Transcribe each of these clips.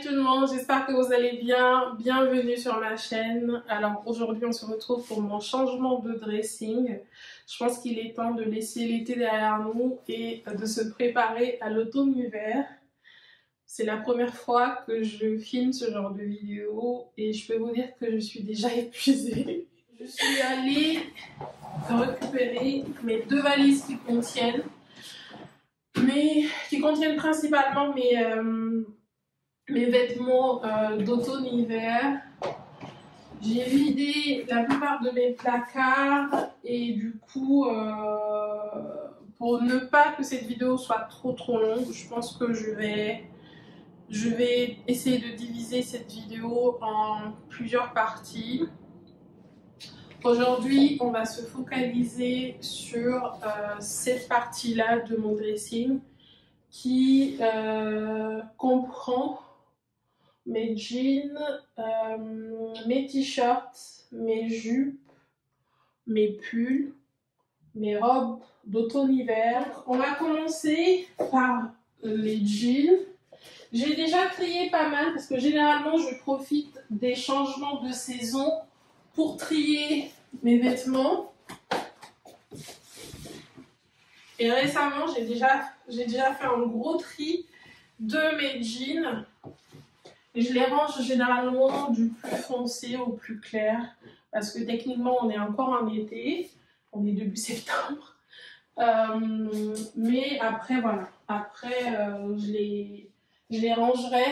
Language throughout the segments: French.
tout le monde, j'espère que vous allez bien. Bienvenue sur ma chaîne. Alors aujourd'hui on se retrouve pour mon changement de dressing. Je pense qu'il est temps de laisser l'été derrière nous et de se préparer à l'automne-hiver. C'est la première fois que je filme ce genre de vidéo et je peux vous dire que je suis déjà épuisée. Je suis allée récupérer mes deux valises qui contiennent principalement mes vêtements d'automne-hiver. J'ai vidé la plupart de mes placards et du coup, pour ne pas que cette vidéo soit trop longue, je pense que je vais essayer de diviser cette vidéo en plusieurs parties. Aujourd'hui, on va se focaliser sur cette partie-là de mon dressing qui comprend mes jeans, mes t-shirts, mes jupes, mes pulls, mes robes d'automne-hiver. On va commencer par les jeans. J'ai déjà trié pas mal parce que généralement je profite des changements de saison pour trier mes vêtements. Et récemment, j'ai déjà fait un gros tri de mes jeans. Et je les range généralement du plus foncé au plus clair. Parce que techniquement, on est encore en été. On est début septembre. Mais après, voilà. Après, je les rangerai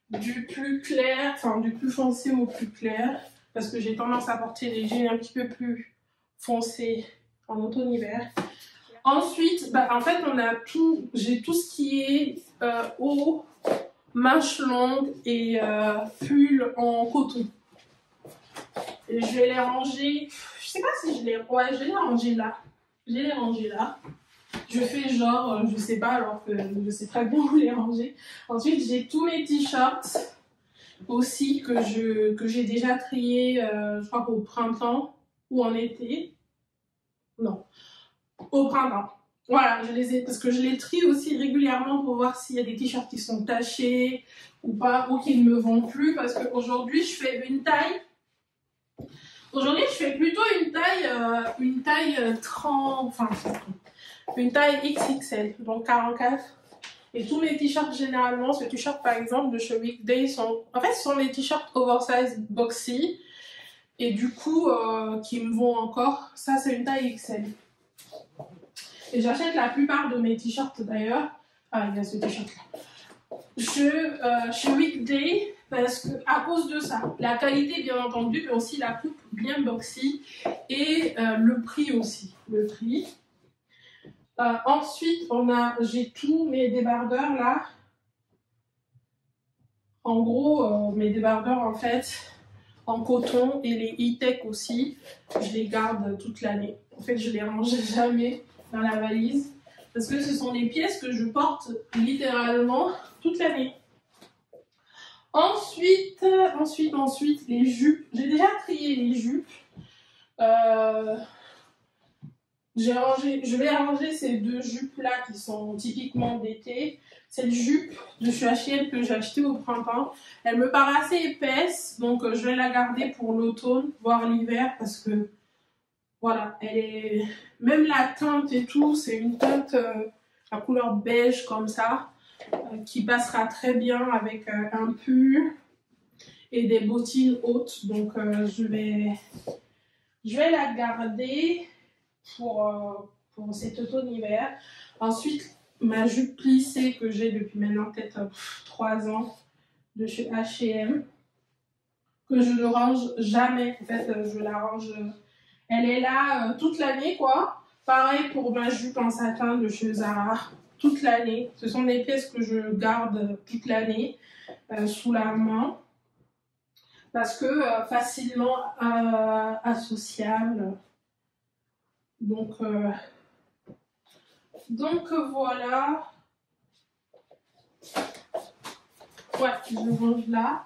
du plus clair, enfin du plus foncé au plus clair. Parce que j'ai tendance à porter des jeans un petit peu plus foncés en automne-hiver. Ensuite, en fait, j'ai tout ce qui est haut, manches longues et pull en coton. Et je vais les ranger, je sais pas si je les ranger là. Je vais les ranger là. Je fais genre, je sais pas, alors que je sais très bien où les ranger. Ensuite, j'ai tous mes t-shirts aussi que j'ai déjà triés, je crois qu'au printemps ou en été. Non. Au printemps. Voilà, je les ai parce que je les trie aussi régulièrement pour voir s'il y a des t-shirts qui sont tachés ou pas, ou qui ne me vont plus, parce qu'aujourd'hui je fais une taille. Aujourd'hui je fais plutôt une taille 30, enfin une taille XXL, donc 44. Et tous mes t-shirts généralement, ce t-shirt par exemple de chez Weekday ce sont des t-shirts oversize boxy et du coup qui me vont encore. Ça c'est une taille XL. Et j'achète la plupart de mes t-shirts d'ailleurs. Ah, il y a ce t-shirt là. Chez Weekday, parce que à cause de ça, la qualité bien entendu, mais aussi la coupe bien boxy et le prix aussi. Le prix. Ensuite, j'ai tous mes débardeurs là. En gros, mes débardeurs en fait en coton et les e-tech aussi, je les garde toute l'année. En fait, je les range jamais dans la valise parce que ce sont des pièces que je porte littéralement toute l'année. Ensuite, les jupes. J'ai déjà trié les jupes. Je vais ranger ces deux jupes là qui sont typiquement d'été. Cette jupe de chez H&M que j'ai achetée au printemps, elle me paraît assez épaisse, donc je vais la garder pour l'automne, voire l'hiver, parce que voilà, même la teinte et tout, c'est une teinte à couleur beige comme ça, qui passera très bien avec un pull et des bottines hautes. Donc je vais la garder pour cet automne-hiver. Ensuite, ma jupe plissée que j'ai depuis maintenant peut-être 3 ans de chez H&M, que je ne range jamais. En fait, je la range... Elle est là toute l'année, quoi. Pareil pour ma jupe en satin de chez Zara, toute l'année. Ce sont des pièces que je garde toute l'année sous la main. Parce que facilement associable. Donc voilà. Ouais, je range là.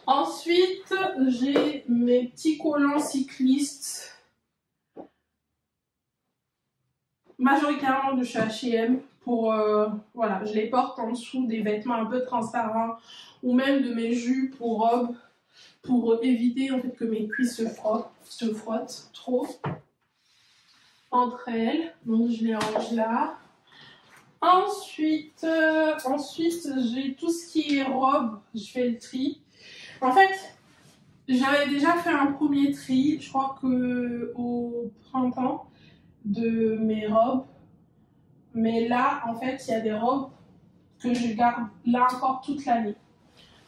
Ensuite, j'ai mes petits collants cyclistes, majoritairement de chez H&M, pour, voilà, je les porte en dessous des vêtements un peu transparents ou même de mes jupes ou robes pour éviter en fait que mes cuisses se frottent trop entre elles. Donc je les range là. Ensuite, j'ai tout ce qui est robe, je fais le tri. En fait, j'avais déjà fait un premier tri, je crois que au printemps, de mes robes. Mais là, en fait, il y a des robes que je garde là encore toute l'année.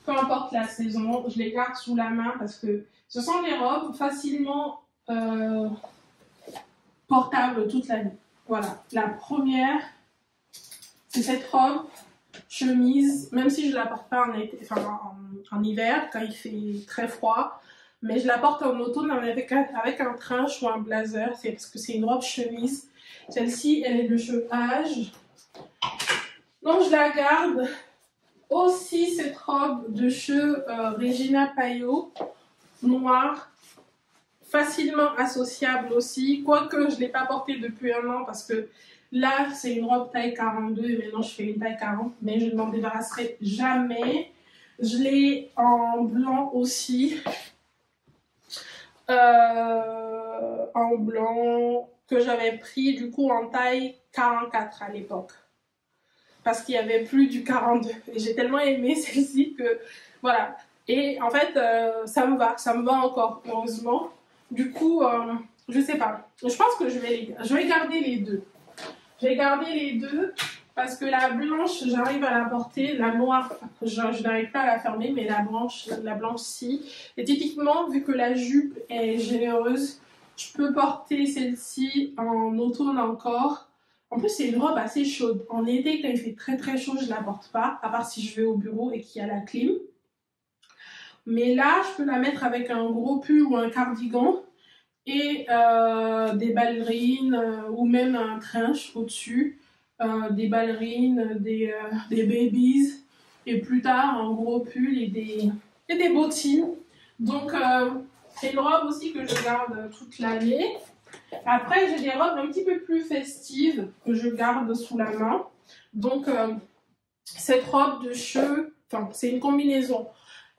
Peu importe la saison, je les garde sous la main parce que ce sont des robes facilement portables toute l'année. Voilà, la première, c'est cette robe chemise, même si je ne la porte pas en hiver, quand il fait très froid, mais je la porte en automne avec un trench ou un blazer, c'est parce que c'est une robe chemise. Celle-ci, elle est de chez Age. Donc je la garde. Aussi cette robe de chez Regina Payot, noire, facilement associable aussi, quoique je ne l'ai pas portée depuis un an parce que là c'est une robe taille 42 et maintenant je fais une taille 40, mais je ne m'en débarrasserai jamais. Je l'ai en blanc aussi, en blanc que j'avais pris du coup en taille 44 à l'époque. Parce qu'il n'y avait plus du 42. Et j'ai tellement aimé celle-ci que voilà. Et en fait, ça me va encore, heureusement. Du coup, je sais pas. Je pense que je vais garder les deux. Je vais garder les deux parce que la blanche, j'arrive à la porter. La noire, je n'arrive pas à la fermer, mais la blanche, si. Et typiquement, vu que la jupe est généreuse, je peux porter celle-ci en automne encore. En plus, c'est une robe assez chaude. En été, quand il fait très très chaud, je ne la porte pas, à part si je vais au bureau et qu'il y a la clim. Mais là, je peux la mettre avec un gros pull ou un cardigan et des ballerines ou même un trench au-dessus, des ballerines, des babies et plus tard un gros pull et des bottines. Donc, c'est une robe aussi que je garde toute l'année. Après, j'ai des robes un petit peu plus festives que je garde sous la main. Donc, cette robe de cheveux, enfin, c'est une combinaison.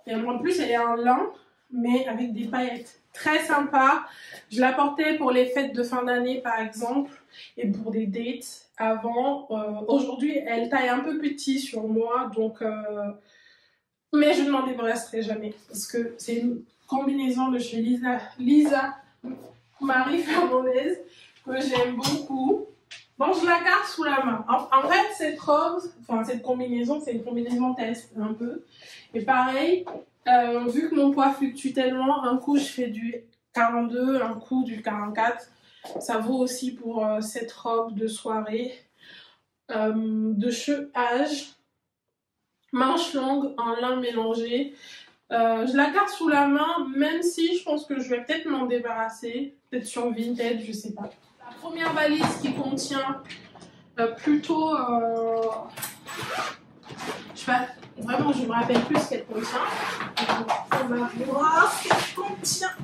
Et en plus, elle est en lin, mais avec des paillettes. Très sympa. Je la portais pour les fêtes de fin d'année, par exemple, et pour des dates avant. Aujourd'hui, elle taille un peu petit sur moi, donc... mais je ne m'en débarrasserai jamais, parce que c'est une combinaison de chez Lisa Marie Fernandez que j'aime beaucoup. Bon, je la garde sous la main. En fait, cette robe, enfin cette combinaison, c'est une combinaison test un peu. Et pareil, vu que mon poids fluctue tellement, un coup je fais du 42, un coup du 44. Ça vaut aussi pour cette robe de soirée de chez Age, manche longue en lin mélangé. Je la garde sous la main, même si je pense que je vais peut-être m'en débarrasser, peut-être sur Vinted, je sais pas. La première valise qui contient plutôt, je sais pas, vraiment je me rappelle plus ce qu'elle contient. On va voir ce qu'elle contient.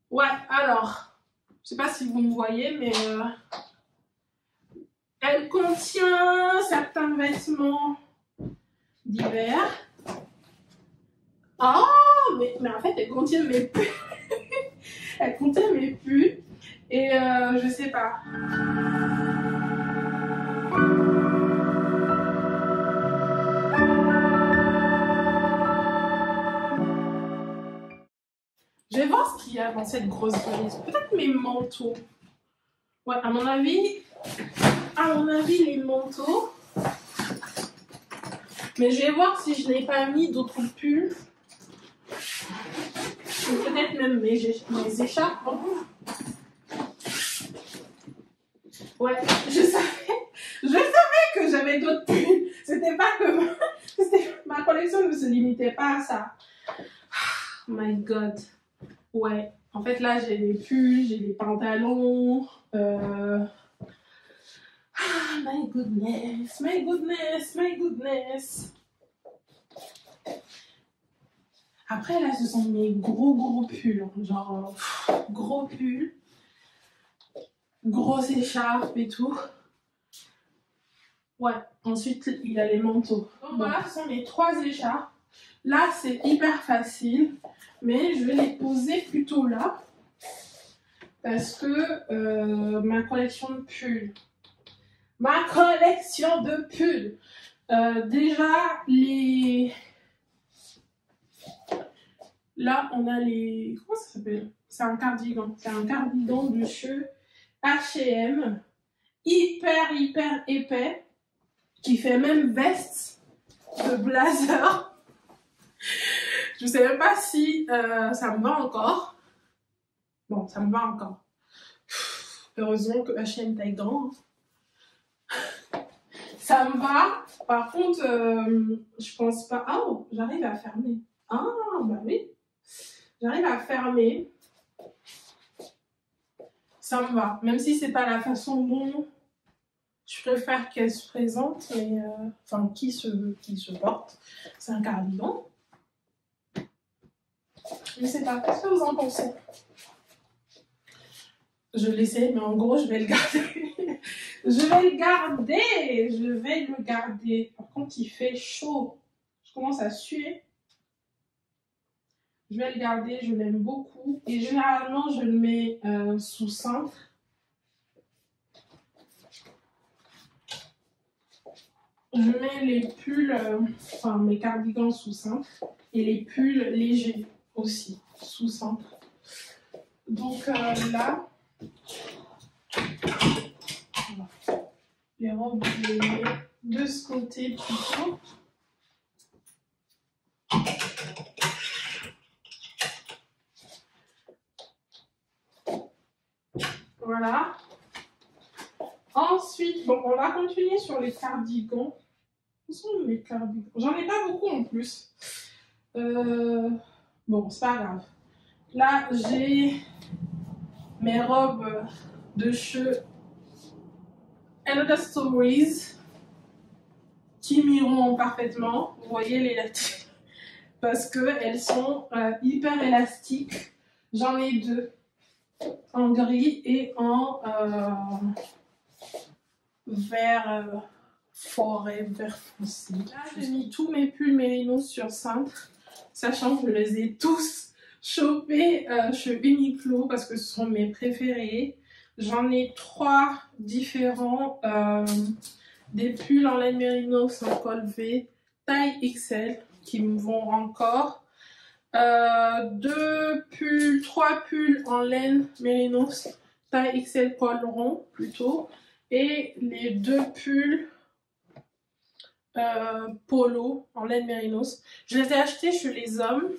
Ouais, alors, je sais pas si vous me voyez, mais elle contient certains vêtements d'hiver. Oh, mais en fait, elle contient mes pulls. Elle contient mes pulls. Et je sais pas. Je vais voir ce qu'il y a dans cette grosse valise. Peut-être mes manteaux. Ouais, à mon avis, les manteaux. Mais je vais voir si je n'ai pas mis d'autres pulls. Ou peut-être même mes écharpes. Ouais, je savais que j'avais d'autres pulls. C'était pas que ma collection ne se limitait pas à ça. Oh my god. Ouais, en fait là j'ai des pulls, j'ai des pantalons. My goodness, my goodness, my goodness. Après là ce sont mes gros pulls, genre gros pulls. grosse écharpe et tout. Ouais, ensuite il y a les manteaux. Donc voilà, ce sont mes 3 écharpes. Là, c'est hyper facile, mais je vais les poser plutôt là. Parce que ma collection de pulls. Déjà, là, on a les... Comment ça s'appelle? C'est un cardigan. C'est un cardigan de chez H&M. Hyper épais. Qui fait même veste de blazer. Je sais même pas si ça me va encore. Bon, ça me va encore. Heureusement que H&M taille grand. Ça me va. Par contre, je pense pas... Oh, j'arrive à fermer. Ah, bah oui. J'arrive à fermer. Ça me va. Même si c'est pas la façon dont je préfère qu'elle se présente, mais... Enfin, qui se porte. C'est un cardigan. Je sais pas. Qu'est-ce que vous en pensez? Je l'essaie, mais en gros, je vais le garder. Je vais le garder. Par contre, il fait chaud. Je commence à suer. Je vais le garder, je l'aime beaucoup. Et généralement, je le mets sous cintre. Je mets les pulls, enfin mes cardigans sous cintre. Et les pulls légers aussi, sous cintre. Donc là... Les robes, je les mets de ce côté plutôt. Voilà. Ensuite, bon, on va continuer sur les cardigans. Où sont mes cardigans? J'en ai pas beaucoup en plus. Bon, c'est pas grave. Là, j'ai mes robes de chez Another Stories qui m'iront parfaitement. Vous voyez les latines parce qu'elles sont hyper élastiques. J'en ai 2 en gris et en vert forêt, vert foncé. Là, j'ai mis tous mes pulls mérinos sur cintre, sachant que je les ai tous chopés chez Uniqlo parce que ce sont mes préférés. J'en ai 3 différents. Des pulls en laine mérinos en col V, taille XL, qui me vont encore. 3 pulls en laine mérinos, taille XL col rond plutôt. Et les 2 pulls polo en laine mérinos. Je les ai achetés chez les hommes.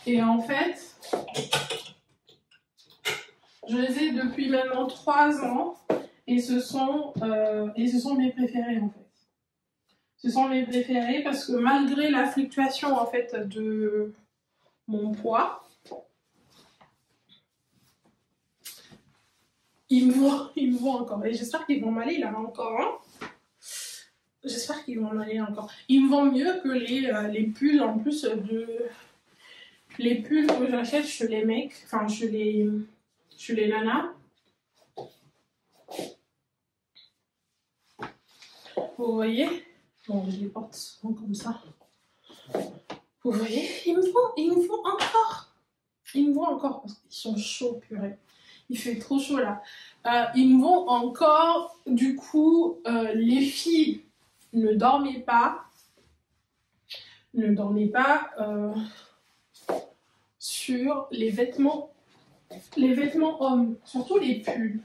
Et en fait, je les ai depuis maintenant 3 ans. Et ce sont mes préférés en fait. Ce sont mes préférés parce que malgré la fluctuation en fait de mon poids, ils me vont encore. Et j'espère qu'ils vont m'aller là encore. Hein. J'espère qu'ils vont m'aller encore. Ils me vont mieux que les pulls en plus les pulls que j'achète chez les mecs, enfin chez les nanas. Vous voyez? Bon, je les porte souvent comme ça. Vous voyez? Ils me vont encore. Ils me vont encore parce qu'ils sont chauds, purée. Il fait trop chaud là. Ils me vont encore. Du coup, les filles, ne dormez pas. Ne dormez pas sur les vêtements hommes. Surtout les pulls.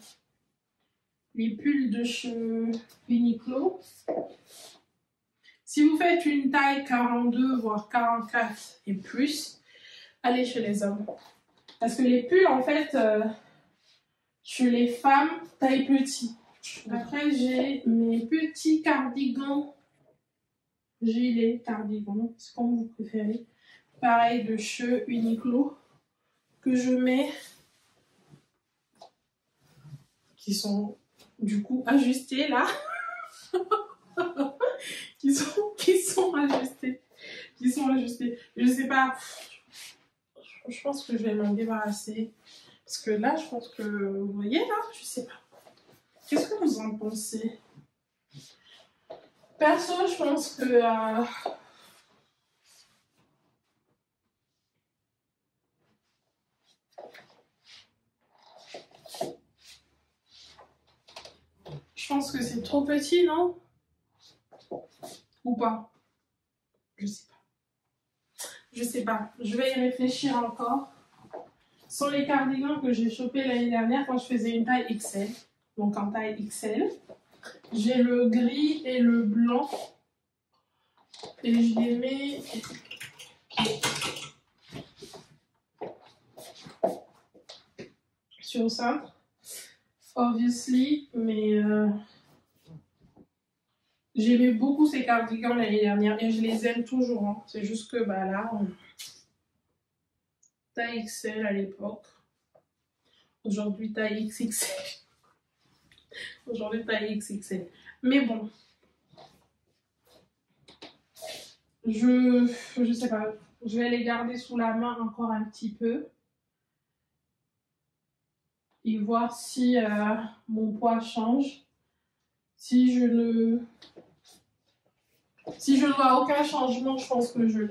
Les pulls de chez Uniqlo. Si vous faites une taille 42 voire 44 et plus, allez chez les hommes. Parce que les pulls en fait, chez les femmes, taille petit. Après j'ai mes petits cardigans, gilets, cardigans, c'est comme vous préférez. Pareil de chez Uniqlo que je mets, qui sont du coup ajustés là. qui sont ajustés. Je sais pas. Je pense que je vais m'en débarrasser. Parce que là, je pense que, vous voyez là, je sais pas. Qu'est-ce que vous en pensez? Perso, je pense que... je pense que c'est trop petit, non? Ou pas? Je sais pas. Je sais pas. Je vais y réfléchir encore. Ce sont les cardigans que j'ai chopés l'année dernière quand je faisais une taille XL. Donc en taille XL. J'ai le gris et le blanc. Et je les mets... sur le cintre. Obviously, mais... j'aimais beaucoup ces cardigans l'année dernière et je les aime toujours. Hein. C'est juste que bah là, taille XL à l'époque. Aujourd'hui, taille XXL. Aujourd'hui, taille XXL. Mais bon. Je sais pas. Je vais les garder sous la main encore un petit peu. Et voir si mon poids change. Si je ne vois aucun changement, je pense que je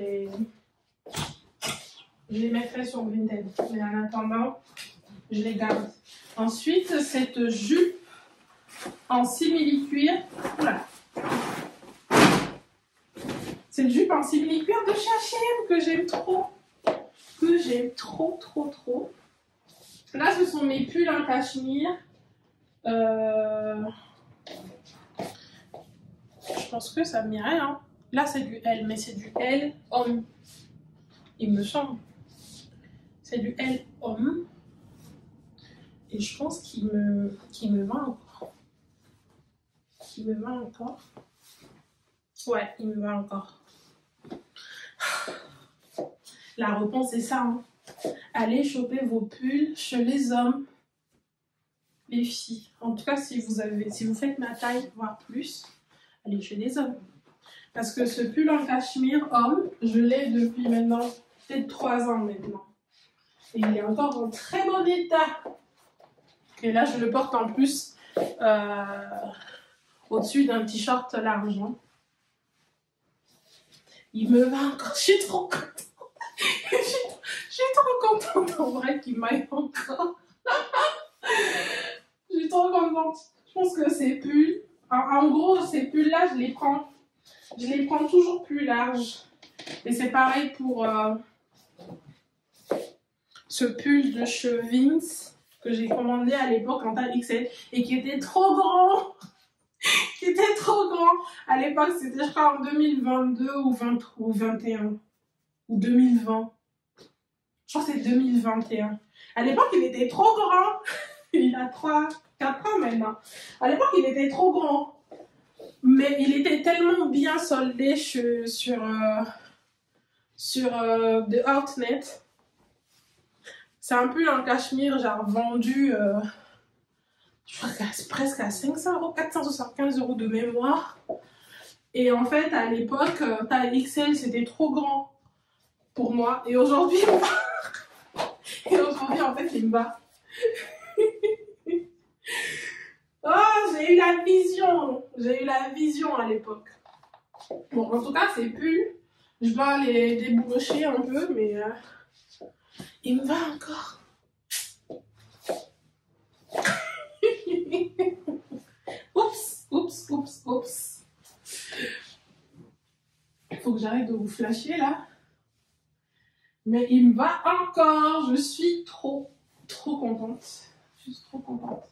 les mettrai sur Vinted. Mais en attendant, je les garde. Ensuite, cette jupe en simili-cuir. Voilà. Cette jupe en simili-cuir de chez H&M que j'aime trop. Que j'aime trop, trop, trop. Là, ce sont mes pulls en cachemire. Je pense que ça m'irait. Hein. Là, c'est du L, mais c'est du L homme. Il me semble. C'est du L homme. Et je pense qu'il me va encore. Il me va encore. Ouais, il me va encore. La réponse est ça. Hein. Allez choper vos pulls chez les hommes. Les filles. En tout cas, si vous faites ma taille, voire plus, allez chez les hommes. Parce que ce pull en cachemire homme, je l'ai depuis maintenant, peut-être 3 ans maintenant. Et il est encore en très bon état. Et là, je le porte en plus au-dessus d'un t-shirt large. Hein. Il me va encore. Je suis trop contente. je suis trop contente en vrai qu'il m'aille encore. Je suis trop contente. Je pense que ces pulls, en gros, ces pulls-là, je les prends toujours plus larges. Et c'est pareil pour ce pull de chez Vince que j'ai commandé à l'époque en taille XL et qui était trop grand. Qui était trop grand. À l'époque, c'était je crois en 2022 ou 21 ou 2020. Je crois que c'est 2021. À l'époque, il était trop grand. Il a 4 ans maintenant. À l'époque, il était trop grand. Mais il était tellement bien soldé sur The Outlet. C'est un pull en cachemire, genre vendu, je crois presque à 500 €, 475 € de mémoire. Et en fait, à l'époque, taille XL, c'était trop grand pour moi. Et aujourd'hui, en fait, il me va. Oh, j'ai eu la vision. J'ai eu la vision à l'époque. Bon, en tout cas, ces pulls, je dois les déboucher un peu, mais il me va encore. Oups, oups, oups, oups. Il faut que j'arrête de vous flasher là. Mais il me va encore. Je suis trop, trop contente. Je suis trop contente.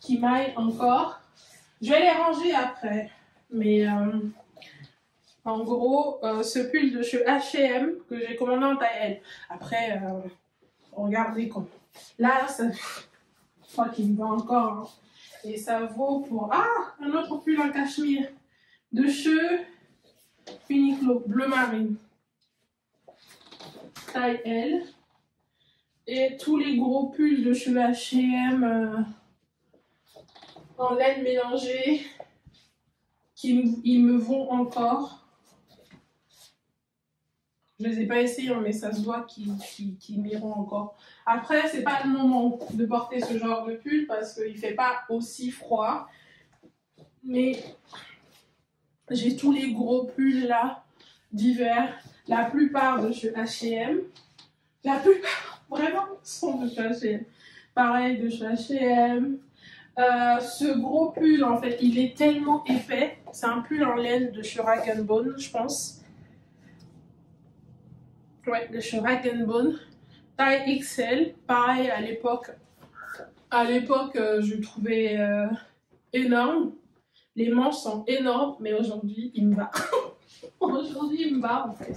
Qu'il m'aille encore. Je vais les ranger après. Mais en gros, ce pull de chez H&M que j'ai commandé en taille L. Après, regardez comme. Là, ça... je crois qu'il me va encore. Hein. Et ça vaut pour... Ah, un autre pull en cachemire. De chez Uniqlo, bleu marine. Taille L. Et tous les gros pulls de chez H&M en laine mélangée ils me vont encore. Je les ai pas essayés, mais ça se voit qu'ils m'iront encore. Après, c'est pas le moment de porter ce genre de pull parce qu'il fait pas aussi froid. Mais j'ai tous les gros pulls là d'hiver. La plupart de chez H&M. La plupart, vraiment, sont de chez H&M. Pareil, de chez H&M. Ce gros pull, en fait, il est tellement épais. C'est un pull en laine de chez Rag & Bone, je pense. Ouais, de chez Rag & Bone. Taille XL. Pareil, à l'époque, je le trouvais énorme. Les manches sont énormes, mais aujourd'hui, il me va. Aujourd'hui, il me va, en fait.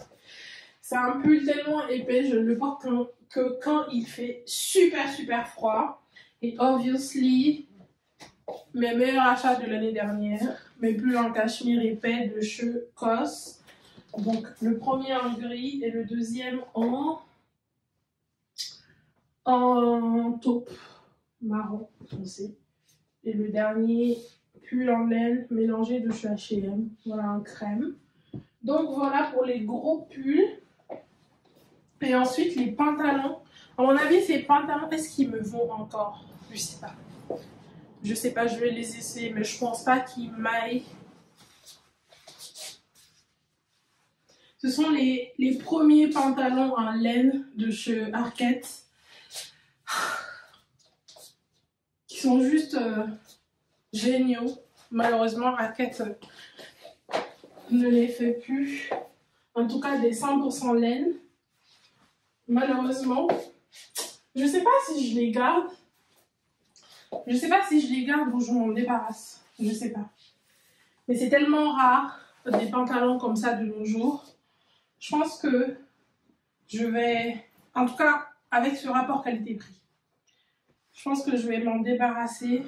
C'est un pull tellement épais, je ne le porte que quand il fait super froid. Et obviously, mes meilleurs achats de l'année dernière, mes pulls en cachemire épais de chez COS. Donc le premier en gris et le deuxième en taupe marron foncé. Et le dernier pull en laine mélangé de chez H&M. Voilà, en crème. Donc voilà pour les gros pulls. Et ensuite, les pantalons. À mon avis, ces pantalons, est-ce qu'ils me vont encore? Je sais pas. Je sais pas, je vais les essayer, mais je pense pas qu'ils m'aillent. Ce sont les premiers pantalons en laine de chez Arket. Qui sont juste géniaux. Malheureusement, Arket ne les fait plus. En tout cas, des 100% laine. Malheureusement, je sais pas si je les garde. Je sais pas si je les garde ou je m'en débarrasse. Je sais pas. Mais c'est tellement rare des pantalons comme ça de nos jours. Je pense que je vais, en tout cas avec ce rapport qualité-prix, je pense que je vais m'en débarrasser.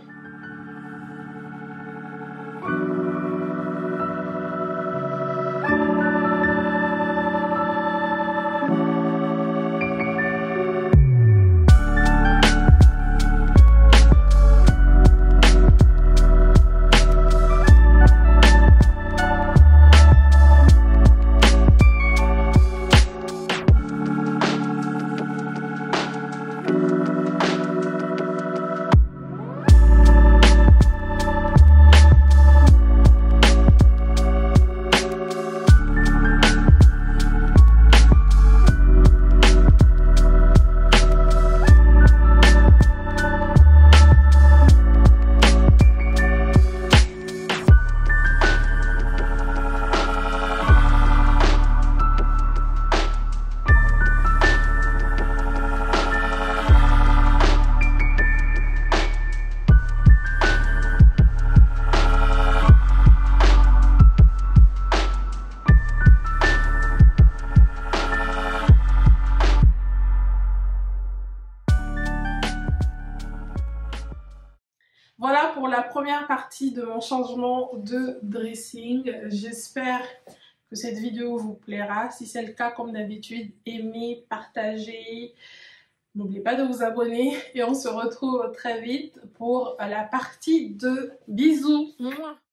Voilà pour la première partie de mon changement de dressing. J'espère que cette vidéo vous plaira. Si c'est le cas, comme d'habitude, aimez, partagez. N'oubliez pas de vous abonner et on se retrouve très vite pour la partie 2. Bisous.